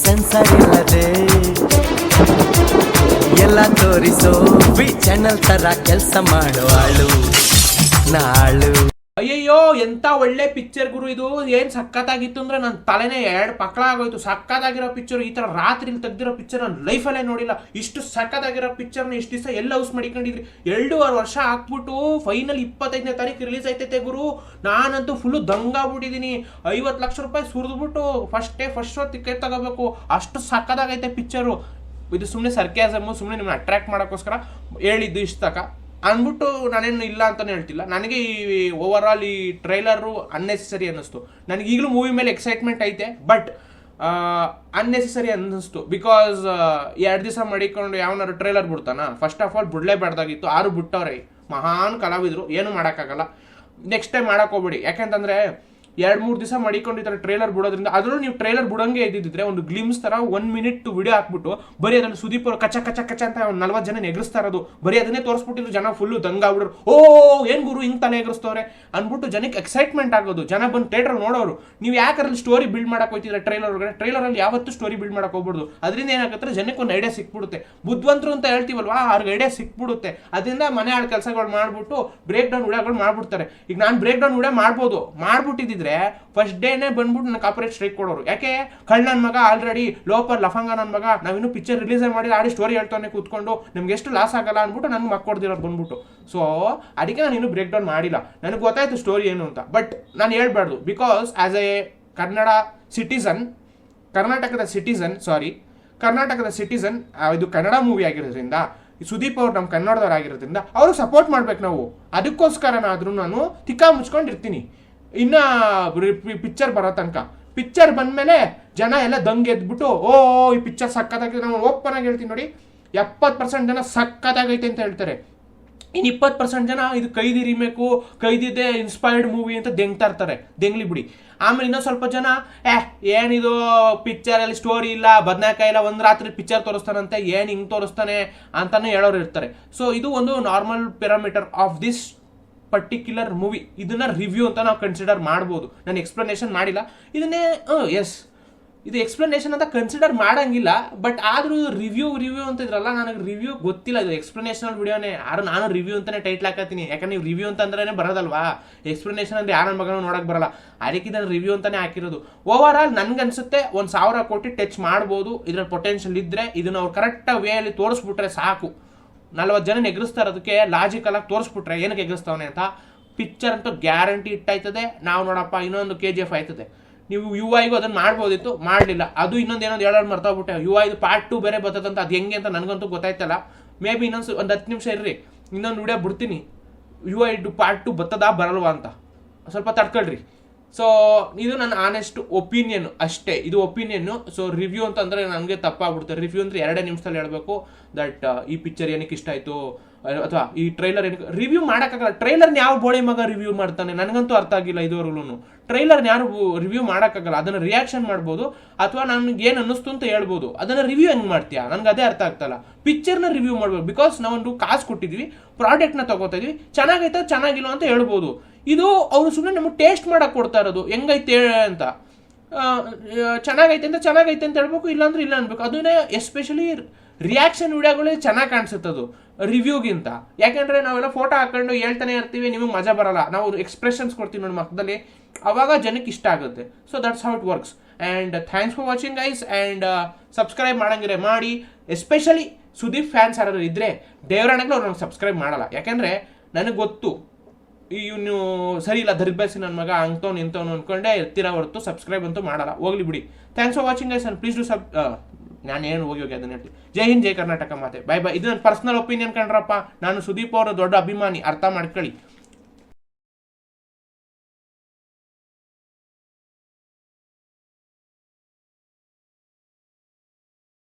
Sensor ಇಲ್ಲದೆ ಎಲ್ಲ ತೋರಿಸೋ ವಿ ಚಾನಲ್ ತರ ಕೆಲಸ ಮಾಡುವಾಳು ನಾಳು. ಅಯ್ಯಯ್ಯೋ ಎಂತ ಒಳ್ಳೆ ಪಿಕ್ಚರ್ ಗುರು ಇದು. ಏನ್ ಸಕ್ಕತ್ತಾಗಿತ್ತು ಅಂದ್ರೆ ನನ್ನ ತಲೆನೇ ಎರಡು ಪಕ್ಕಳ ಆಗೋಯ್ತು. ಸಕ್ಕತ್ತಾಗಿರೋ ಪಿಕ್ಚರ್, ಈ ತರ ರಾತ್ರಿಲಿ ತೆಗ್ದಿರೋ ಪಿಕ್ಚರ್ ನಾನು ಲೈಫಲ್ಲೇ ನೋಡಿಲ್ಲ. ಇಷ್ಟು ಸಕ್ಕತ್ತಾಗಿರೋ ಪಿಕ್ಚರ್ನ ಇಷ್ಟು ದಿವಸ ಎಲ್ಲ ಹೌಸ್ ಮಾಡಿಕೊಂಡಿದ್ರಿ. 2.5 ವರ್ಷ ಹಾಕ್ಬಿಟ್ಟು ಫೈನಲ್ 25ನೇ ತಾರೀಕು ರಿಲೀಸ್ ಆಯ್ತೈತೆ ಗುರು. ನಾನಂತೂ ಫುಲ್ಲು ದಂಗಾಗ್ಬಿಟ್ಟಿದ್ದೀನಿ. 50 ಲಕ್ಷ ರೂಪಾಯಿ ಸುರಿದ್ಬಿಟ್ಟು ಫಸ್ಟ್ ಶೋ ಟಿಕೆಟ್ ತಗೋಬೇಕು, ಅಷ್ಟು ಸಕ್ಕತ್ತಾಗೈತೆ ಪಿಕ್ಚರು. ಇದು ಸುಮ್ಮನೆ ಸರ್ಕ್ಯಾಸಮ್ಮು, ಸುಮ್ಮನೆ ನಿಮ್ಮನ್ನ ಅಟ್ರಾಕ್ಟ್ ಮಾಡೋಕ್ಕೋಸ್ಕರ ಹೇಳಿದ್ದು ಇಷ್ಟು ತಕ ಅಂದ್ಬಿಟ್ಟು ನಾನೇನು ಇಲ್ಲ ಅಂತಲೇ ಹೇಳ್ತಿಲ್ಲ. ನನಗೆ ಈ ಓವರ್ ಆಲ್ ಈ ಟ್ರೈಲರು ಅನ್ನೆಸೆಸರಿ ಅನ್ನಿಸ್ತು. ನನಗೆ ಈಗಲೂ ಮೂವಿ ಮೇಲೆ ಎಕ್ಸೈಟ್ಮೆಂಟ್ ಐತೆ, ಬಟ್ ಅನ್ನೆಸೆಸರಿ ಅನ್ನಿಸ್ತು. ಬಿಕಾಸ್ 2 ದಿವಸ ಮಾಡಿಕೊಂಡು ಯಾವನಾರು ಟ್ರೈಲರ್ ಬಿಡ್ತಾನ? ಫಸ್ಟ್ ಆಫ್ ಆಲ್ ಬಿಡಲೇಬಾರ್ದಾಗಿತ್ತು. 6 ಬಿಟ್ಟವ್ರೆ, ಮಹಾನ್ ಕಲಾವಿದರು, ಏನು ಮಾಡೋಕ್ಕಾಗಲ್ಲ. ನೆಕ್ಸ್ಟ್ ಟೈಮ್ ಮಾಡೋಕೆ ಹೋಗ್ಬೇಡಿ. ಯಾಕೆಂತಂದರೆ 2-3 ದಿವಸ ಮಾಡಿಕೊಂಡಿದ್ದಾರೆ ಟ್ರೈಲರ್ ಬಿಡೋದ್ರಿಂದ. ಅದರಲ್ಲೂ ನೀವು ಟ್ರೈಲರ್ ಬಿಡೋಂಗೆ ಇದ್ದಿದ್ರೆ ಒಂದು ಗ್ಲಿಮ್ಸ್ ಥರ 1 ಮಿನಿಟ್ ವಿಡಿಯೋ ಹಾಕ್ಬಿಟ್ಟು ಬರೀ ಅದನ್ನು ಸುದೀಪ್ ಅವರು ಕಚ ಕಚ ಕಚ ಅಂತ 40 ಜನ ಎಗರಿಸ್ತಾ ಇರೋದು, ಬರೀ ಅದನ್ನೇ ತೋರಿಸ್ಬಿಟ್ಟಿದ್ರು. ಜನ ಫುಲ್ಲು ದಂಗಾಗ್ಬಿಡ್ರು. ಓ ಏನು ಗುರು ಹಿಂಗೆ ತಲೆ ಎಗರಿಸ್ತವ್ರೆ ಅಂದ್ಬಿಟ್ಟು ಜನಕ್ಕೆ ಎಕ್ಸೈಟ್ಮೆಂಟ್ ಆಗೋದು. ಜನ ಬಂದು ಥಿಯೇಟರ್ ನೋಡೋರು. ನೀವು ಯಾಕರಲ್ಲಿ ಸ್ಟೋರಿ ಬಿಲ್ಡ್ ಮಾಡಕ್ಕೆ ಹೋಗ್ತಿದ್ರೆ ಟ್ರೈಲರಲ್ಲಿ ಯಾವತ್ತೂ ಸ್ಟೋರಿ ಬಿಲ್ಡ್ ಮಾಡಕ್ಕೆ ಹೋಗ್ಬಿಡ್ದು. ಅದರಿಂದ ಏನಾಗುತ್ತೆ, ಜನಕ್ಕೆ ಒಂದು ಐಡಿಯಾ ಸಿಕ್ಬಿಡುತ್ತೆ. ಬುದ್ಧಿವಂತರು ಅಂತ ಹೇಳ್ತೀವಲ್ವಾ, ಅವ್ರಿಗೆ ಐಡಿಯಾ ಸಿಕ್ಬಿಡುತ್ತೆ. ಅದರಿಂದ ಮನೆ ಆಳ ಕೆಲಸಗಳು ಮಾಡ್ಬಿಟ್ಟು ಬ್ರೇಕ್ ಡೌನ್ ವಿಡಿಯೋಗಳು ಮಾಡ್ಬಿಡ್ತಾರೆ. ಈಗ ನಾನು ಬ್ರೇಕ್ ಡೌನ್ ವಿಡಿಯೋ ಮಾಡ್ಬಿಟ್ಟಿದ್ದಿದ್ರೆ ಫಸ್ಟ್ ಡೇನೇ ಬಂದ್ಬಿಟ್ಟು ನನಗೆ ಕಾಪರೇಟ್ ಸ್ಟ್ರೈಕ್ ಕೊಡೋರು. ಯಾಕೆ? ಕಳ್ಳ ನನ್ನ ಮಗ ಆಲ್ರೆಡಿ ಲೋಪರ್ ಲಫಂಗ ನನ್ನ ಮಗ, ನಾವಿನ್ನೂ ಪಿಕ್ಚರ್ ರಿಲೀಸ್ ಮಾಡಿ ಆಡಿ ಸ್ಟೋರಿ ಹೇಳ್ತಾನೆ ಕೂತ್ಕೊಂಡು ನಮ್ಗೆ ಎಷ್ಟು ಲಾಸ್ ಆಗಲ್ಲ ಅಂದ್ಬಿಟ್ಟು ನನಗೆ ಮಕ್ಕೊಡ್ದಿರೋದು ಬಂದ್ಬಿಟ್ಟು. ಸೊ ಅದಕ್ಕೆ ನಾನು ಇನ್ನೂ ಬ್ರೇಕ್ ಡೌನ್ ಮಾಡಿಲ್ಲ. ನನಗೆ ಗೊತ್ತಾಯ್ತು ಸ್ಟೋರಿ ಏನು ಅಂತ, ಬಟ್ ನಾನು ಹೇಳ್ಬಾರ್ದು. ಬಿಕಾಸ್ ಆಸ್ ಎ ಕರ್ನಾಟಕದ ಸಿಟಿಸನ್ ಇದು ಕನ್ನಡ ಮೂವಿ ಆಗಿರೋದ್ರಿಂದ, ಸುದೀಪ್ ಅವ್ರು ನಮ್ಮ ಕನ್ನಡದವ್ರಾಗಿರೋದ್ರಿಂದ ಅವ್ರಿಗೆ ಸಪೋರ್ಟ್ ಮಾಡ್ಬೇಕು ನಾವು. ಅದಕ್ಕೋಸ್ಕರನಾದ್ರೂ ನಾನು ತಿಕ್ಕಾ ಮುಚ್ಕೊಂಡಿರ್ತೀನಿ ಇನ್ನು ಪಿಕ್ಚರ್ ಬರೋ ತನಕ. ಪಿಕ್ಚರ್ ಬಂದಮೇಲೆ ಜನ ಎಲ್ಲ ದಂಗೆ ಎದ್ಬಿಟ್ಟು ಓ ಈ ಪಿಕ್ಚರ್ ಸಕ್ಕತ್ತಾಗಿದೆ. ನಾನು ಓಪನ್ ಆಗಿ ಹೇಳ್ತೀನಿ ನೋಡಿ, 70% ಜನ ಸಕ್ಕತ್ತಾಗೈತೆ ಅಂತ ಹೇಳ್ತಾರೆ. ಇನ್ನು 20% ಜನ ಇದು ಕೈದಿ ರೀಮೇಕು, ಕೈದಿದೆ ಇನ್ಸ್ಪೈರ್ಡ್ ಮೂವಿ ಅಂತ ದೆಂಗ್ತಾ ಇರ್ತಾರೆ. ದೆಂಗ್ಲಿ ಬಿಡಿ. ಆಮೇಲೆ ಇನ್ನೊಂದು ಸ್ವಲ್ಪ ಜನ ಏನಿದು ಪಿಕ್ಚರಲ್ಲಿ ಸ್ಟೋರಿ ಇಲ್ಲ, ಬದನೆಕಾಯಿ ಇಲ್ಲ, ಒಂದು ರಾತ್ರಿ ಪಿಕ್ಚರ್ ತೋರಿಸ್ತಾನಂತೆ, ಏನು ಹಿಂಗೆ ತೋರಿಸ್ತಾನೆ ಅಂತಾನೆ ಹೇಳೋರು ಇರ್ತಾರೆ. ಸೊ ಇದು ಒಂದು normal parameter of this particular movie. ಇದನ್ನ ರಿವ್ಯೂ ಅಂತ ನಾವು ಕನ್ಸಿಡರ್ ಮಾಡ್ಬೋದು. ನಾನು ಎಕ್ಸ್ಪ್ಲನೇಷನ್ ಮಾಡಿಲ್ಲ ಇದನ್ನೇ. ಇದು ಎಕ್ಸ್ಪ್ಲನೇಷನ್ ಅಂತ ಕನ್ಸಿಡರ್ ಮಾಡಂಗಿಲ್ಲ, ಬಟ್ ಆದ್ರೂ ರಿವ್ಯೂ ಅಂತ ಇದ್ರಲ್ಲ, ನನಗೆ ರಿವ್ಯೂ ಗೊತ್ತಿಲ್ಲ. ಇದು ಎಕ್ಸ್ಪ್ಲನೇಷನಲ್ ವಿಡಿಯೋನೇ. ನಾನು ರಿವ್ಯೂ ಅಂತಾನೆ ಟೈಟ್ಲ್ ಹಾಕತ್ತೀನಿ. ಯಾಕಂದ್ರೆ ನೀವು ರಿವ್ಯೂ ಅಂತಂದ್ರೆ ಬರೋದಲ್ವಾ, ಎಕ್ಸ್ಪ್ಲನೇಷನ್ ಅಂದ್ರೆ ಯಾರ ಮಗನೂ ನೋಡಕ್ ಬರಲ್ಲ. ಅದಕ್ಕೆ ಇದನ್ನು ರಿವ್ಯೂ ಅಂತಾನೆ ಹಾಕಿರೋದು. ಓವರ್ ಆಲ್ ನನ್ಗನ್ಸುತ್ತೆ 1,000 ಕೋಟಿ ಟಚ್ ಮಾಡ್ಬೋದು. ಇದ್ರ ಪೊಟೆನ್ಷಿಯಲ್ ಇದ್ರೆ ಇದನ್ನ ಅವ್ರು ಕರೆಕ್ಟ್ ವೇಯಲ್ಲಿ ತೋರಿಸ್ಬಿಟ್ರೆ ಸಾಕು. 40 ಜನ ಎಗರಿಸ್ತಾ ಇರೋದಕ್ಕೆ ಲಾಜಿಕಲ್ ಆಗಿ ತೋರಿಸ್ಬಿಟ್ರೆ ಏನಕ್ಕೆ ಎಗರಿಸ್ತಾವನೆ ಅಂತ ಪಿಕ್ಚರ್ ಅಂತೂ ಗ್ಯಾರಂಟಿ ಇಟ್ಟಾಯ್ತದೆ. ನಾವು ನೋಡಪ್ಪ ಇನ್ನೊಂದು KGF ಆಯ್ತದೆ. ನೀವು UI-ಗೂ ಅದನ್ನು ಮಾಡ್ಬೋದಿತ್ತು, ಮಾಡಲಿಲ್ಲ. ಅದು ಇನ್ನೊಂದು ಏನೊಂದು ಹೇಳೋದು ಮರ್ತಾಗ್ಬಿಟ್ಟೆ. UI ಪಾರ್ಟ್ 2 ಬೇರೆ ಬರ್ತದಂತ, ಅದು ಹೆಂಗೆ ಅಂತ ನನಗಂತೂ ಗೊತ್ತಾಯ್ತಲ್ಲ. ಮೇ ಬಿ ಒಂದು 10 ನಿಮಿಷ ಇರ್ರಿ, ಇನ್ನೊಂದು ವಿಡಿಯೋ ಬಿಡ್ತೀನಿ UI ಪಾರ್ಟ್ 2 ಬರ್ತದಾ ಬರಲ್ವಾ ಅಂತ, ಸ್ವಲ್ಪ ತಡ್ಕೊಳ್ರಿ. ಸೊ ಇದು ನನ್ನ ಆನೆಸ್ಟ್ ಒಪಿನಿಯನ್ ಅಷ್ಟೇ. ಇದು ಒಪಿನಿಯನ್ನು. ಸೊ ರಿವ್ಯೂ ಅಂತಂದರೆ ನನಗೆ ತಪ್ಪಾಗ್ಬಿಡುತ್ತೆ. ರಿವ್ಯೂ ಅಂದರೆ 2 ನಿಮಿಷದಲ್ಲಿ ಹೇಳಬೇಕು ದಟ್ ಈ ಪಿಕ್ಚರ್ ಏನಕ್ಕೆ ಇಷ್ಟ ಆಯಿತು ಅಥವಾ ಈ ಟ್ರೈಲರ್ ಏನಕ್ಕೆ. ರಿವ್ಯೂ ಮಾಡೋಕ್ಕಾಗಲ್ಲ. ಟ್ರೈಲರ್ನ ಯಾವ ಬೋಳಿ ಮಗ ರಿವ್ಯೂ ಮಾಡ್ತಾನೆ? ನನಗಂತೂ ಅರ್ಥ ಆಗಿಲ್ಲ ಇದುವರೆಗೂ. ಟ್ರೈಲರ್ನ ಯಾರು ರಿವ್ಯೂ ಮಾಡೋಕ್ಕಾಗಲ್ಲ. ಅದನ್ನು ರಿಯಾಕ್ಷನ್ ಮಾಡ್ಬೋದು ಅಥವಾ ನನಗೆ ಏನು ಅನ್ನಿಸ್ತು ಅಂತ ಹೇಳ್ಬೋದು. ಅದನ್ನು ರಿವ್ಯೂ ಹೆಂಗೆ ಮಾಡ್ತೀಯಾ? ನನಗೆ ಅದೇ ಅರ್ಥ ಆಗ್ತಲ್ಲ. ಪಿಕ್ಚರ್ನ ರಿವ್ಯೂ ಮಾಡ್ಬೋದು. ಬಿಕಾಸ್ ನಾವೊಂದು ಕಾಸು ಕೊಟ್ಟಿದ್ವಿ, ಪ್ರಾಡಕ್ಟ್ನ ತಗೋತಾ ಇದೀವಿ, ಚೆನ್ನಾಗೈತೆ ಚೆನ್ನಾಗಿಲ್ಲ ಅಂತ ಹೇಳ್ಬೋದು. ಇದು ಅವರು ಸುಮ್ಮನೆ ನಮಗೆ ಟೇಸ್ಟ್ ಮಾಡಕ್ಕೆ ಕೊಡ್ತಾ ಇರೋದು, ಹೆಂಗೈತೆ ಅಂತ. ಚೆನ್ನಾಗೈತೆ ಅಂತ ಹೇಳ್ಬೇಕು, ಇಲ್ಲಾಂದ್ರೆ ಇಲ್ಲ ಅನ್ಬೇಕು. ಅದನ್ನೇ ಎಸ್ಪೆಷಲಿ ರಿಯಾಕ್ಷನ್ ವಿಡಿಯೋಗಳೇ ಚೆನ್ನಾಗಿ ಕಾಣಿಸುತ್ತೆ ಅದು ರಿವ್ಯೂಗಿಂತ. ಯಾಕೆಂದರೆ ನಾವೆಲ್ಲ ಫೋಟೋ ಹಾಕೊಂಡು ಹೇಳ್ತಾನೆ ಇರ್ತೀವಿ, ನಿಮಗೆ ಮಜಾ ಬರಲ್ಲ. ನಾವು ಎಕ್ಸ್ಪ್ರೆಷನ್ಸ್ ಕೊಡ್ತೀವಿ ನೋಡಿ ಮಕ್ಕದಲ್ಲಿ, ಅವಾಗ ಜನಕ್ಕೆ ಇಷ್ಟ ಆಗುತ್ತೆ. So that's how it works. And thanks for watching guys. And subscribe ಮಾಡಂಗಿದ್ರೆ ಮಾಡಿ. ಎಸ್ಪೆಷಲಿ ಸುದೀಪ್ ಫ್ಯಾನ್ಸ್ ಯಾರಾದ್ರು ಇದ್ದರೆ ದೇವರಾಣಗಳು ಅವ್ರು ನಂಗೆ ಸಬ್ಸ್ಕ್ರೈಬ್ ಮಾಡಲ್ಲ. ಯಾಕೆಂದರೆ ನನಗೆ ಗೊತ್ತು ಇವನು ಸರಿ ಇಲ್ಲ, ದರ್ಬಾಸಿ ನನ್ನ ಮಗ ಅಂಥವ್ನು ಇಂಥವ್ನು ಅಂದ್ಕೊಂಡೆ ಎತ್ತಿರ ಹೊರತು ಸಬ್ಸ್ಕ್ರೈಬ್ ಅಂತೂ ಮಾಡಲ್ಲ. ಹೋಗ್ಲಿ ಬಿಡಿ. Thanks for watching guys. And please do ನಾನೇನು ಹೋಗಿ ಅದನ್ನು ಹೇಳ್ತೀನಿ. ಜೈ ಹಿಂದ್, ಜೈ ಕರ್ನಾಟಕ ಮಾತೆ. Bye bye. ಇದು ನನ್ನ ಪರ್ಸನಲ್ ಒಪಿನಿಯನ್ ಕಂಡ್ರಪ್ಪ. ನಾನು ಸುದೀಪ್ ಅವರ ದೊಡ್ಡ ಅಭಿಮಾನಿ, ಅರ್ಥ ಮಾಡ್ಕೊಳ್ಳಿ.